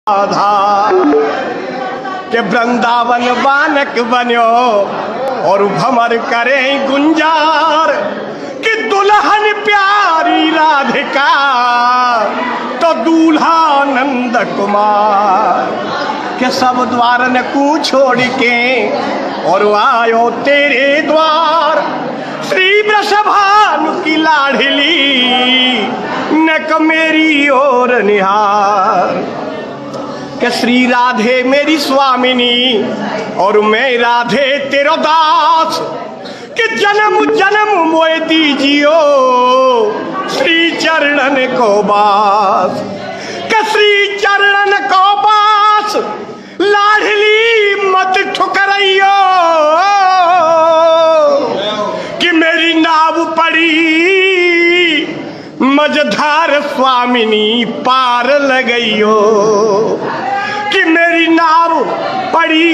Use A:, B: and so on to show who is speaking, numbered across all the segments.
A: आधा के वृंदावन बालक बन्यो और भमर करे गुंजार कि दुल्हन प्यारी राधिका तो दूल्हा नंद कुमार के सब द्वार न को छोड़ के और आयो तेरे द्वार श्री वृषभानु की लाडली नक मेरी ओर निहार कि श्री राधे मेरी स्वामिनी और मैं राधे तेरो दास कि जन्म जन्म मोए दीजियो श्री चरणन को बास कि श्री चरणन को बास लाडली मत ठुकराइयो कि मेरी नाव पड़ी मझधार स्वामिनी पार लगइयो कि मेरी नाव पड़ी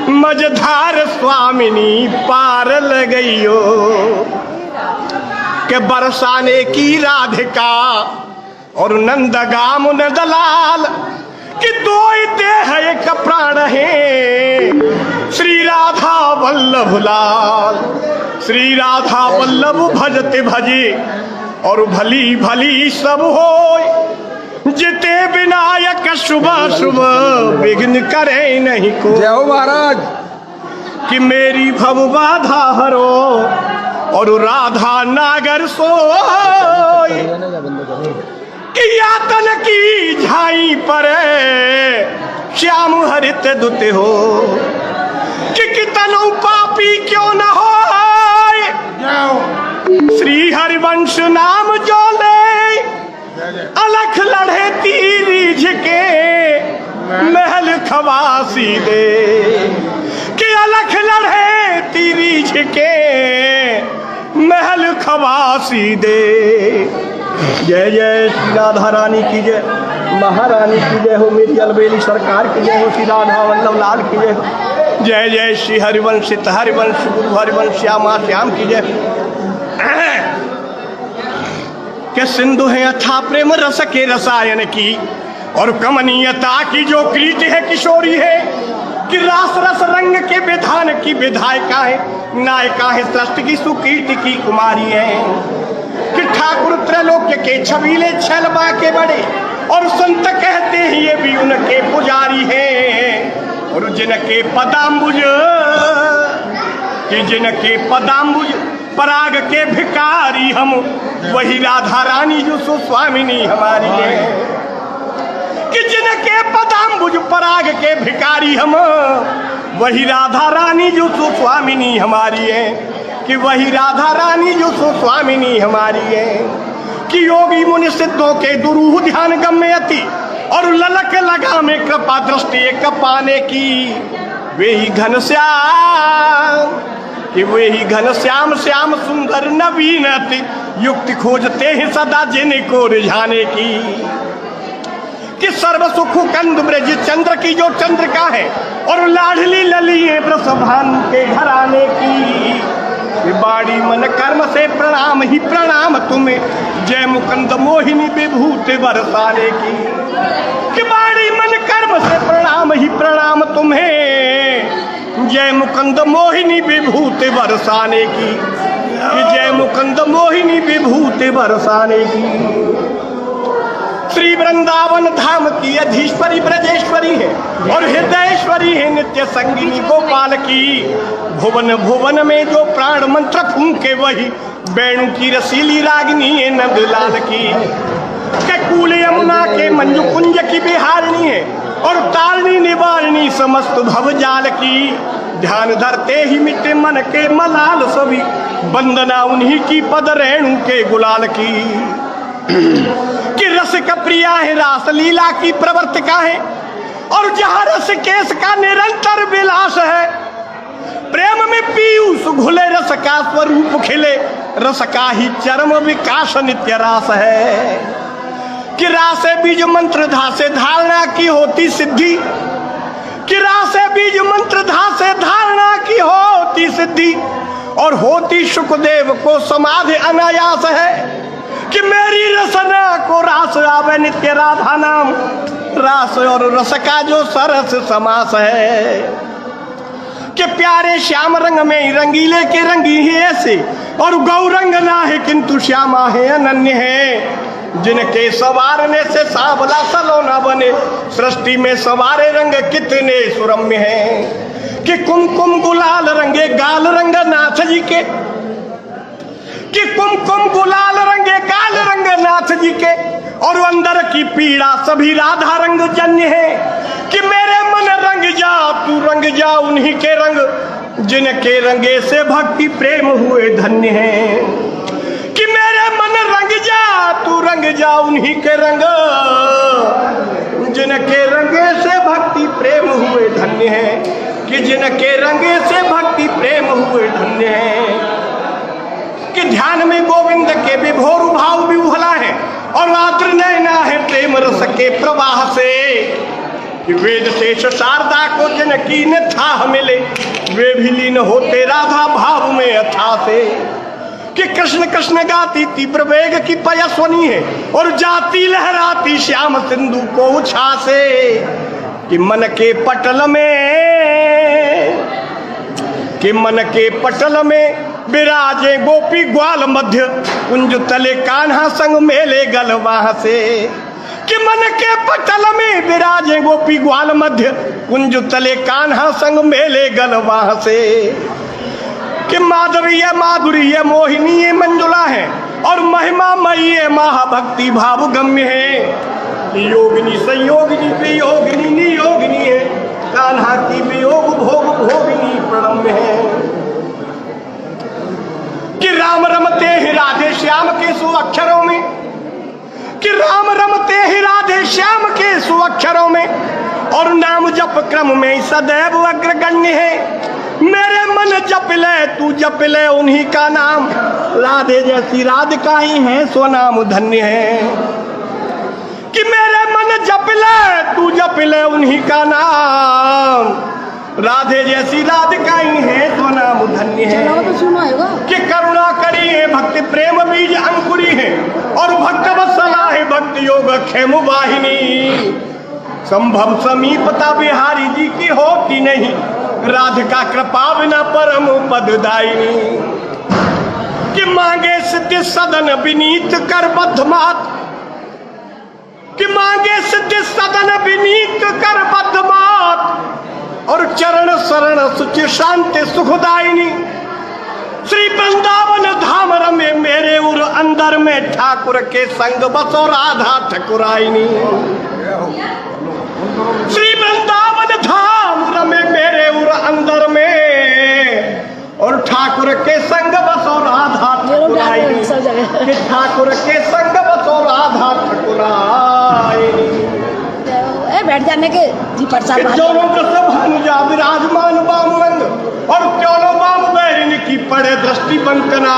A: मझधार स्वामिनी पार लगइयो के बरसाने की राधिका और नंदगाम नंदलाल कि दो देह एक प्राण है श्री राधा वल्लभ लाल श्री राधा वल्लभ भजते भजे और भली भली सब हो जिते विनायक शुभ शुभ विघ्न करे नहीं को।
B: जय हो महाराज।
A: कि मेरी भव बाधा हरो और राधा नागर सोई कि यातन की झाई पर श्याम हरित दुते हो कि कितनो पापी क्यों न हो श्री हरिवंश नाम जो ले अलख लड़े तीर झके महल खवासी दे कि अलख लड़े तीर झके महल खवासी दे। जय जय श्री राधा रानी की जय, महारानी की जय हो, मेरी अलबेली सरकार की जय हो, श्री राधा वल्लभ लाल की जय हो। जय जय श्री हरिवंश हरिवंश गुरु हरिवंश श्यामा श्याम की जय। के सिंधु है अथा प्रेम रस के रसायन की और कमनीयता की जो कृति है किशोरी है कि रास रस रंग के विधान की विधायिका है नायिका है सृष्टि की सुकीर्ति की कुमारी है कि ठाकुर त्रैलोक्य के छबीले छलबा के बड़े और संत कहते हैं ये भी उनके पुजारी हैं और जिनके पदाम्बुज कि जिनके पदाम्बुज पराग के भिकारी हम वही राधा रानी जो सुस्वामिनी हमारी है कि जिनके पदाम्बुज पराग के भिकारी हम वही राधा रानी जो सुस्वामिनी हमारी है कि वही राधा रानी जो सुस्वामिनी हमारी है कि योगी मुनि सिद्धों के दुरूह ध्यान गम्यति और ललक लगा में कृपा दृष्टि एक पाने की वे ही घनश्याम कि वे ही घनश्याम श्याम सुंदर नवीन युक्ति खोजते हैं सदा जिनको रिझाने की कि सर्व सुख कंद ब्रज चंद्र की जो चंद्रिका है और लाडली ललिए वृषभानु के घराने की बाड़ी मन कर्म से प्रणाम ही प्रणाम तुम्हें जय मुकुंद मोहिनी विभूत बरसाने की कि बाड़ी मन कर्म से प्रणाम ही प्रणाम तुम्हें जय मुकुंद मोहिनी विभूत बरसाने की कि जय मुकुंद मोहिनी विभूत बरसाने की। श्री वृंदावन धाम की अधीश्वरी ब्रजेश्वरी है और हृदयेश्वरी है नित्य संगिनी गोपाल की भुवन भुवन में जो प्राण मंत्र फूंके वही वेणु की रसीली रागिनी है नंदलाल की के कूल यमुना के मंजू कुंज की बिहारणी है और तारणी निवारणी समस्त भवजाल की ध्यान धरते ही मिटे मन के मलाल सभी वंदना उन्हीं की पद रेणु के गुलाल की कि रस का प्रिया है रास लीला की प्रवर्तिका है और जहाँ रस केस का निरंतर विलास है प्रेम में पीयूष घुले रस का स्वरूप खिले रस का ही चरम विकास नित्य रास है कि रासे बीज मंत्र धा से धारणा की होती सिद्धि कि रासे बीज मंत्र धा से धारणा की होती सिद्धि और होती सुखदेव को समाधि अनायास है कि मेरी रसना को रास आवे नित्य राधा नाम रास और रस का जो सरस समास है कि प्यारे श्याम रंग में ही रंगीले के रंगी ही ऐसे और गौरंग ना है किंतु श्यामा है अनन्य है जिनके सवारने से सावला सलोना बने सृष्टि में सवारे रंग कितने सुरम्य हैं कि कुमकुम गुलाल रंगे गाल रंग नाथ जी के कि कुमकुम गुलाल रंगे गाल रंग नाथ जी के और अंदर की पीड़ा सभी राधा रंग जन्य है कि मेरे मन रंग जा तू रंग जा उन्हीं के रंग जिनके रंगे से भक्ति प्रेम हुए धन्य है कि मेरे मन रंग जा तू रंग जा उन्हीं के रंग जिनके रंगे से भक्ति प्रेम हुए धन्य है कि जिनके रंगे से भक्ति प्रेम हुए धन्य है कि ध्यान में गोविंद के विभोर भाव भी उभला है और आद्र नैना है प्रेम रस के प्रवाह से कि वेद शेष शारदा को जनकी ने था मिले वे भी लीन होते राधा भाव में अथा से कि कृष्ण कृष्ण गाती तीव्र वेग की पयस्वनी है और जाती लहराती श्याम सिंधु को उछासे कि मन के पटल में विराजे गोपी ग्वाल मध्य कुंज तले कान्हा संग मेले गलवा से कि मन के पटल में विराजे गोपी ग्वाल मध्य कुंज तले कान्हा संग मेले गलवा से कि माधुर्य माधुर्य मोहिनी मंजुला है और महिमा मई महाभक्ति भाव गम्य है योगिनी संयोगिनी वियोगिनी नियोगिनी है कान्हा की वियोग भोग भोगिनी प्रणम्य है कि राम रमते ही राधे श्याम के सुअक्षरों में कि राम रमते ही राधे श्याम के सुअक्षरों में और नाम जप क्रम में सदैव अग्रगण्य है मेरे मन जप ले तू जप ले उन्हीं का नाम राधे जैसी राधिका ही है सो नाम धन्य है कि मेरे मन जप ले तू जप ले उन्हीं का नाम राधे जैसी राधिका ही है सो नाम धन्य है कि करुणा करी है भक्ति प्रेम बीज अंकुरी है और भक्त वत्सला है भक्ति योग खेम वाहिनी संभव समीपता बिहारी जी की होती नहीं राधिका कृपा बिना परम पददायिनी कि मांगे सिद्धि सदन विनीत कर बद्धमात कि मांगे सिद्धि सदन विनीत कर बद्धमात और चरण शरण सुचि शांति सुखदायिनी श्री वृंदावन धाम रमे मेरे उर अंदर में ठाकुर के संग बसो राधा ठकुराइनी श्री वृंदावन धाम रमे मेरे उर अंदर में और ठाकुर के संग बसो राधा ठकुराइनी कि ठाकुर के संग बसो राधा ठकुराइनी
B: बैठ जाने के जी प्रसाद
A: दोनों भानुजा विराजमान वाम रंग और त्योलो वाम बैरिन की पड़े दृष्टि बंकना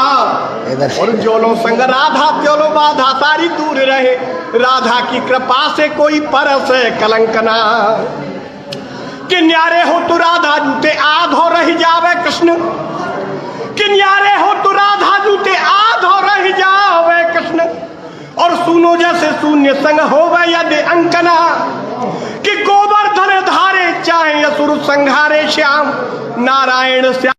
A: और जोलो संग राधा त्योलो बाधा सारी दूर रहे राधा की कृपा से कोई परस कलंकना कि न्यारे हो तो राधा जूते आधो रह जावे कृष्ण कि न्यारे हो तो राधा जूते आधो रह जावे कृष्ण और सुनो जैसे शून्य संग होवे यदि अंकना कि गोवर्धन धारे चाहे असुर संहारे श्याम नारायण श्याम